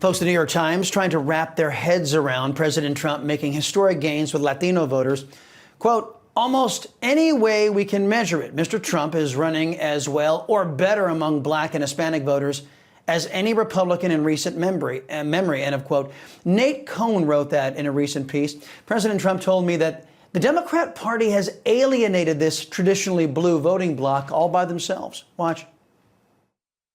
Folks, the New York Times trying to wrap their heads around President Trump making historic gains with Latino voters. Quote, almost any way we can measure it, Mr. Trump is running as well or better among black and Hispanic voters as any Republican in recent memory, end of quote. Nate Cohn wrote that in a recent piece. President Trump told me that the Democrat Party has alienated this traditionally blue voting bloc all by themselves. Watch.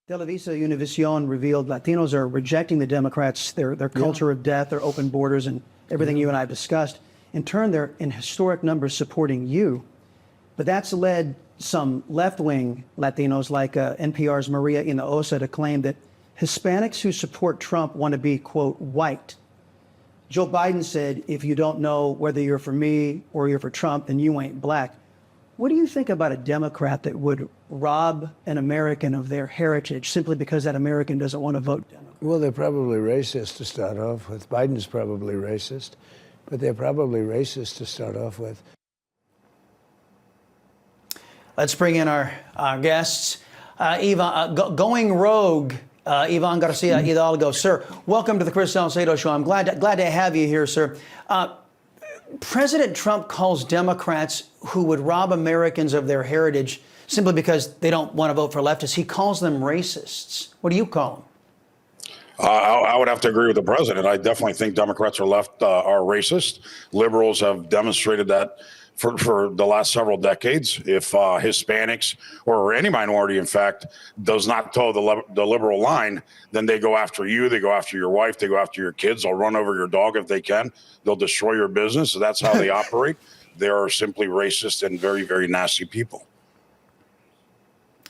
Televisa Univision revealed Latinos are rejecting the Democrats, their culture of death, their open borders, and everything you and I have discussed. In turn, they're in historic numbers supporting you. But that's led some left-wing Latinos like NPR's Maria Inaosa to claim that Hispanics who support Trump want to be, quote, white. Joe Biden said, if you don't know whether you're for me or you're for Trump, then you ain't black. What do you think about a Democrat that would rob an American of their heritage simply because that American doesn't want to vote Democrat? Well, they're probably racist to start off with. Biden's probably racist, but they're probably racist to start off with. Let's bring in our guests. Going rogue, Ivan Garcia Hidalgo. Sir, welcome to the Chris Salcedo Show. I'm glad to have you here, sir. President Trump calls Democrats who would rob Americans of their heritage simply because they don't want to vote for leftists. He calls them racists. What do you call them? I would have to agree with the president. I definitely think Democrats are racist. Liberals have demonstrated that for the last several decades. If Hispanics or any minority, in fact, does not toe the liberal line, then they go after you. They go after your wife. They go after your kids. They'll run over your dog if they can. They'll destroy your business. So that's how they operate. They are simply racist and very, very nasty people.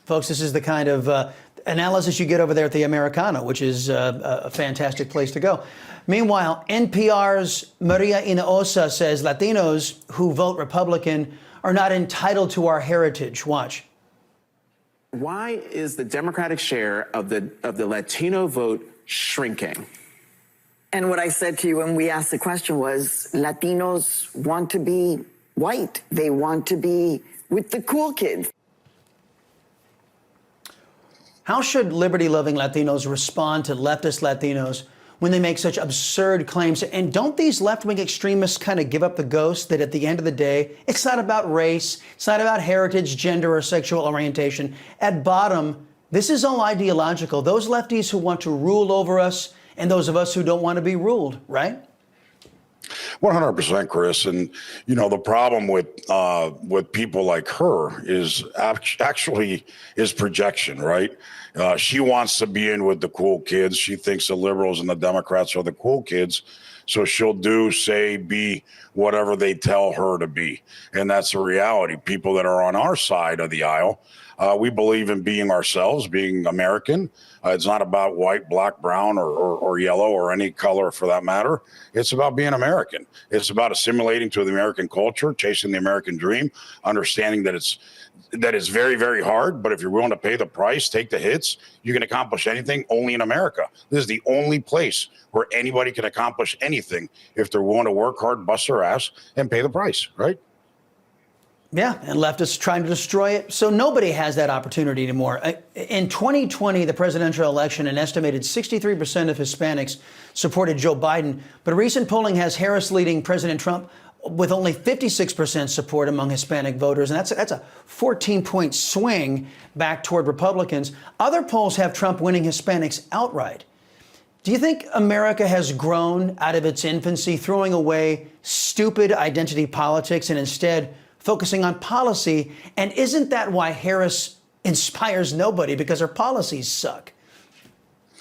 Folks, this is the kind of analysis you get over there at the Americano, which is a fantastic place to go. Meanwhile, NPR's Maria Inaosa says Latinos who vote Republican are not entitled to our heritage. Watch. Why is the Democratic share of the Latino vote shrinking? And what I said to you when we asked the question was, Latinos want to be white. They want to be with the cool kids. How should liberty-loving Latinos respond to leftist Latinos when they make such absurd claims? And don't these left-wing extremists kind of give up the ghost that at the end of the day, it's not about race, it's not about heritage, gender, or sexual orientation. At bottom, this is all ideological. Those lefties who want to rule over us and those of us who don't want to be ruled, right? 100%, Chris. And, you know, the problem with people like her is actually projection, right? She wants to be in with the cool kids. She thinks the liberals and the Democrats are the cool kids. So she'll do, say, be whatever they tell her to be. And that's the reality. People that are on our side of the aisle, we believe in being ourselves, being American. It's not about white, black, brown, or yellow, or any color for that matter. It's about being American. It's about assimilating to the American culture, chasing the American dream, understanding that it's very, very hard. But if you're willing to pay the price, take the hits, you can accomplish anything only in America. This is the only place where anybody can accomplish anything if they're willing to work hard, bust their ass, and pay the price, right? Yeah, and leftists trying to destroy it. So nobody has that opportunity anymore. In 2020, the presidential election, an estimated 63% of Hispanics supported Joe Biden. But recent polling has Harris leading President Trump with only 56% support among Hispanic voters. And that's a 14-point swing back toward Republicans. Other polls have Trump winning Hispanics outright. Do you think America has grown out of its infancy, throwing away stupid identity politics and instead focusing on policy? And isn't that why Harris inspires nobody, because her policies suck?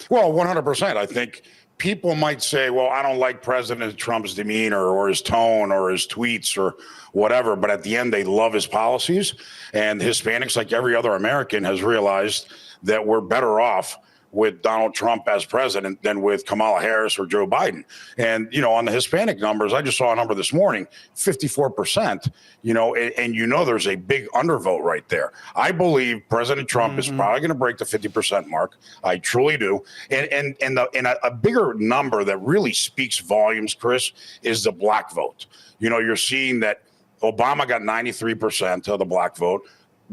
Well, 100%. I think people might say, well, I don't like President Trump's demeanor or his tone or his tweets or whatever. But at the end, they love his policies. And Hispanics, like every other American, has realized that we're better off with Donald Trump as president than with Kamala Harris or Joe Biden. And, you know, on the Hispanic numbers, I just saw a number this morning, 54%, you know, and you know there's a big undervote right there. I believe President Trump is probably going to break the 50% mark. I truly do. And a bigger number that really speaks volumes, Chris, is the black vote. You know, you're seeing that Obama got 93% of the black vote.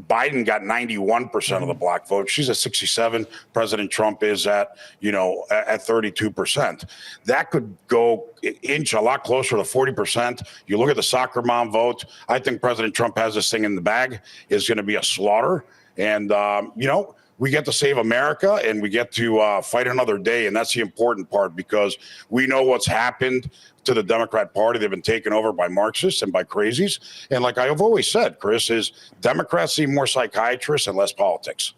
Biden got 91% of the black vote. She's at 67. President Trump is at 32%. That could go inch a lot closer to 40%. You look at the soccer mom vote. I think President Trump has this thing in the bag. It's going to be a slaughter. And, we get to save America and we get to fight another day. And that's the important part, because we know what's happened to the Democrat Party. They've been taken over by Marxists and by crazies. And like I've always said, Chris, is Democrats see more psychiatrists and less politics.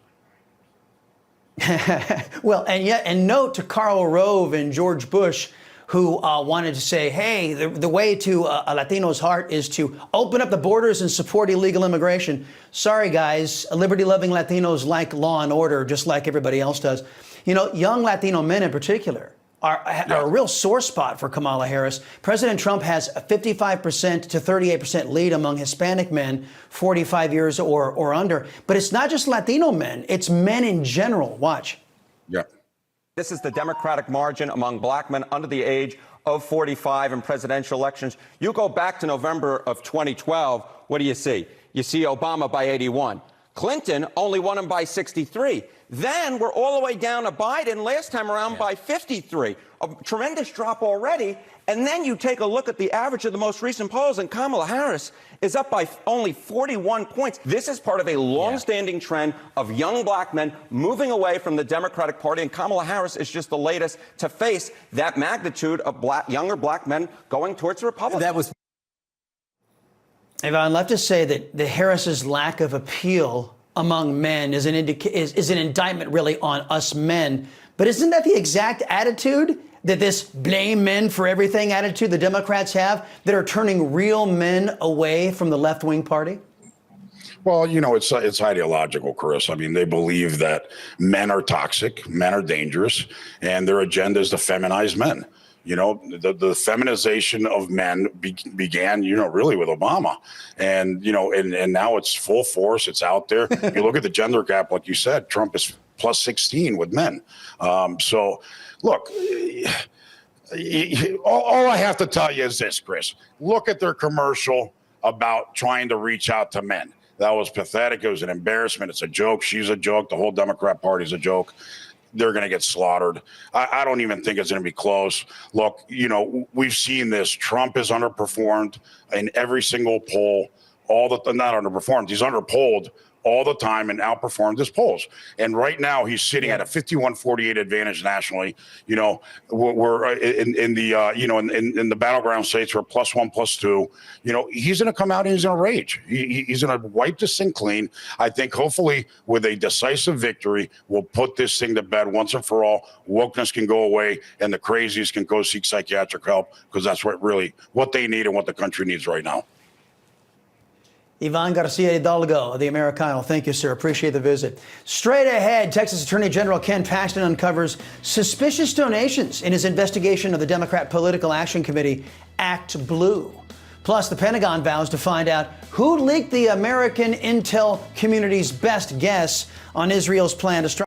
Well, and note to Karl Rove and George Bush, who wanted to say, hey, the way to a Latino's heart is to open up the borders and support illegal immigration. Sorry, guys, liberty-loving Latinos like law and order, just like everybody else does. Young Latino men in particular are a real sore spot for Kamala Harris. President Trump has a 55% to 38% lead among Hispanic men, 45 years or under. But it's not just Latino men, it's men in general. Watch. Yeah. This is the Democratic margin among black men under the age of 45 in presidential elections. You go back to November of 2012, what do you see? You see Obama by 81. Clinton only won him by 63. Then we're all the way down to Biden last time around by 53. A tremendous drop already. And then you take a look at the average of the most recent polls, and Kamala Harris is up by only 41 points. This is part of a long-standing trend of young black men moving away from the Democratic Party, and Kamala Harris is just the latest to face that magnitude of younger black men going towards the Republicans. That was. Yvonne, left to say that the Harris's lack of appeal among men is an indictment really on us men. But isn't that the exact attitude that this blame men for everything attitude the Democrats have that are turning real men away from the left-wing party? Well, it's ideological, Chris. I mean, they believe that men are toxic, men are dangerous, and their agenda is to feminize men. The feminization of men began, really with Obama. And, and now it's full force. It's out there. You look at the gender gap, like you said, Trump is plus 16 with men. So, look, all I have to tell you is this, Chris. Look at their commercial about trying to reach out to men. That was pathetic. It was an embarrassment. It's a joke. She's a joke. The whole Democrat Party is a joke. They're going to get slaughtered. I don't even think it's going to be close. Look, we've seen this. Trump has underperformed in every single poll. Not underperformed. He's underpolled all the time and outperformed his polls. And right now he's sitting at a 51-48 advantage nationally. We're in the battleground states, we're +1, +2. He's going to come out and he's going to rage. He's going to wipe this thing clean. I think hopefully with a decisive victory, we'll put this thing to bed once and for all. Wokeness can go away and the crazies can go seek psychiatric help, because that's what they need and what the country needs right now. Ivan Garcia Hidalgo of the Americano. Thank you, sir. Appreciate the visit. Straight ahead, Texas Attorney General Ken Paxton uncovers suspicious donations in his investigation of the Democrat Political Action Committee, Act Blue. Plus, the Pentagon vows to find out who leaked the American intel community's best guess on Israel's plan to strike.